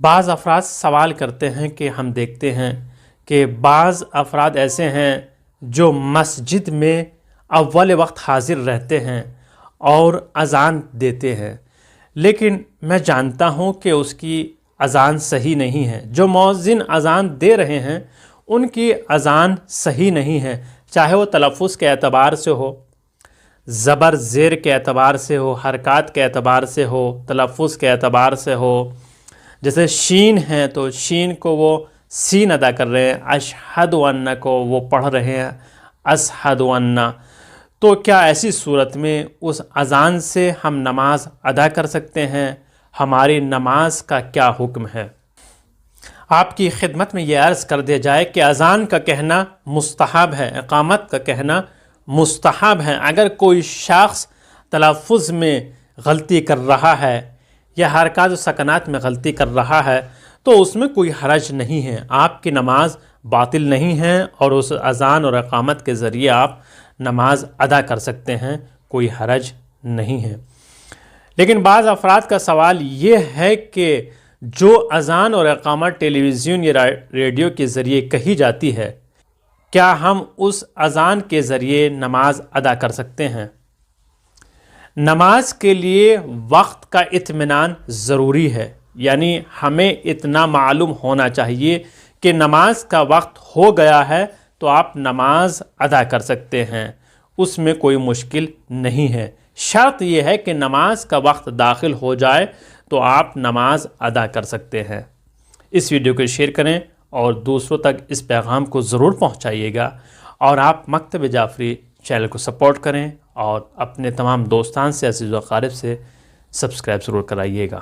بعض افراد سوال کرتے ہیں کہ ہم دیکھتے ہیں کہ بعض افراد ایسے ہیں جو مسجد میں اول وقت حاضر رہتے ہیں اور اذان دیتے ہیں، لیکن میں جانتا ہوں کہ اس کی اذان صحیح نہیں ہے۔ جو مؤذن اذان دے رہے ہیں ان کی اذان صحیح نہیں ہے، چاہے وہ تلفظ کے اعتبار سے ہو، زبر زیر کے اعتبار سے ہو، حرکات کے اعتبار سے ہو، تلفظ کے اعتبار سے ہو۔ جیسے شین ہے تو شین کو وہ سین ادا کر رہے ہیں، اشہد ان کو وہ پڑھ رہے ہیں اشہد ان۔ تو کیا ایسی صورت میں اس اذان سے ہم نماز ادا کر سکتے ہیں؟ ہماری نماز کا کیا حکم ہے؟ آپ کی خدمت میں یہ عرض کر دیا جائے کہ اذان کا کہنا مستحب ہے، اقامت کا کہنا مستحب ہے۔ اگر کوئی شخص تلفظ میں غلطی کر رہا ہے یا حرکات و سکنات میں غلطی کر رہا ہے تو اس میں کوئی حرج نہیں ہے، آپ کی نماز باطل نہیں ہے اور اس اذان اور اقامت کے ذریعے آپ نماز ادا کر سکتے ہیں، کوئی حرج نہیں ہے۔ لیکن بعض افراد کا سوال یہ ہے کہ جو اذان اور اقامت ٹیلی ویژن یا ریڈیو کے ذریعے کہی جاتی ہے، کیا ہم اس اذان کے ذریعے نماز ادا کر سکتے ہیں؟ نماز کے لیے وقت کا اطمینان ضروری ہے، یعنی ہمیں اتنا معلوم ہونا چاہیے کہ نماز کا وقت ہو گیا ہے تو آپ نماز ادا کر سکتے ہیں، اس میں کوئی مشکل نہیں ہے۔ شرط یہ ہے کہ نماز کا وقت داخل ہو جائے تو آپ نماز ادا کر سکتے ہیں۔ اس ویڈیو کو شیئر کریں اور دوسروں تک اس پیغام کو ضرور پہنچائیے گا، اور آپ مکتب جعفری چینل کو سپورٹ کریں اور اپنے تمام دوستان سے، عزیز و اقارب سے سبسکرائب ضرور کرائیے گا۔